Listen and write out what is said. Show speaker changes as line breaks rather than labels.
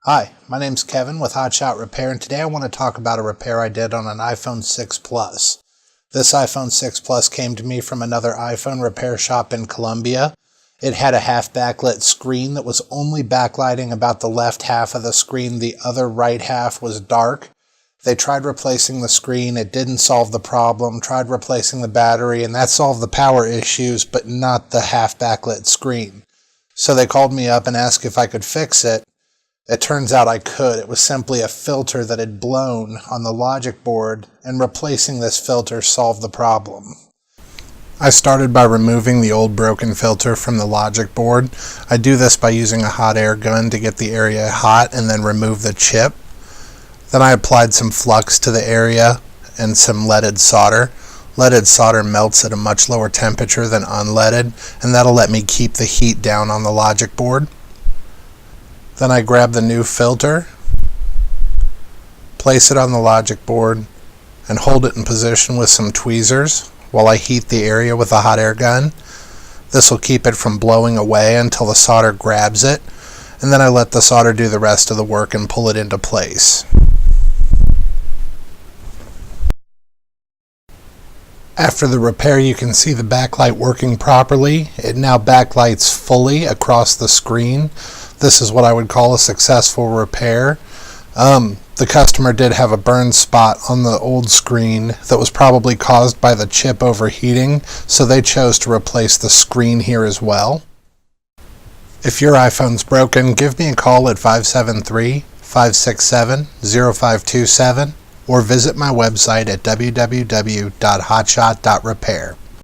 Hi, my name's Kevin with Hotshot Repair, and today I want to talk about a repair I did on an iPhone 6 Plus. This iPhone 6 Plus came to me from another iPhone repair shop in Colombia. It had a half backlit screen that was only backlighting about the left half of the screen. The other right half was dark. They tried replacing the screen. It didn't solve the problem. Tried replacing the battery, and that solved the power issues, but not the half backlit screen. So they called me up and asked if I could fix it. It turns out I could. It was simply a filter that had blown on the logic board, and replacing this filter solved the problem. I started by removing the old broken filter from the logic board. I do this by using a hot air gun to get the area hot and then remove the chip. Then I applied some flux to the area and some leaded solder. Leaded solder melts at a much lower temperature than unleaded, and that'll let me keep the heat down on the logic board. Then I grab the new filter, place it on the logic board, and hold it in position with some tweezers while I heat the area with a hot air gun. This will keep it from blowing away until the solder grabs it, and then I let the solder do the rest of the work and pull it into place. After the repair, you can see the backlight working properly. It now backlights fully across the screen. This is what I would call a successful repair. The customer did have a burn spot on the old screen that was probably caused by the chip overheating, so they chose to replace the screen here as well. If your iPhone's broken, give me a call at 573-567-0527 or visit my website at www.hotshot.repair.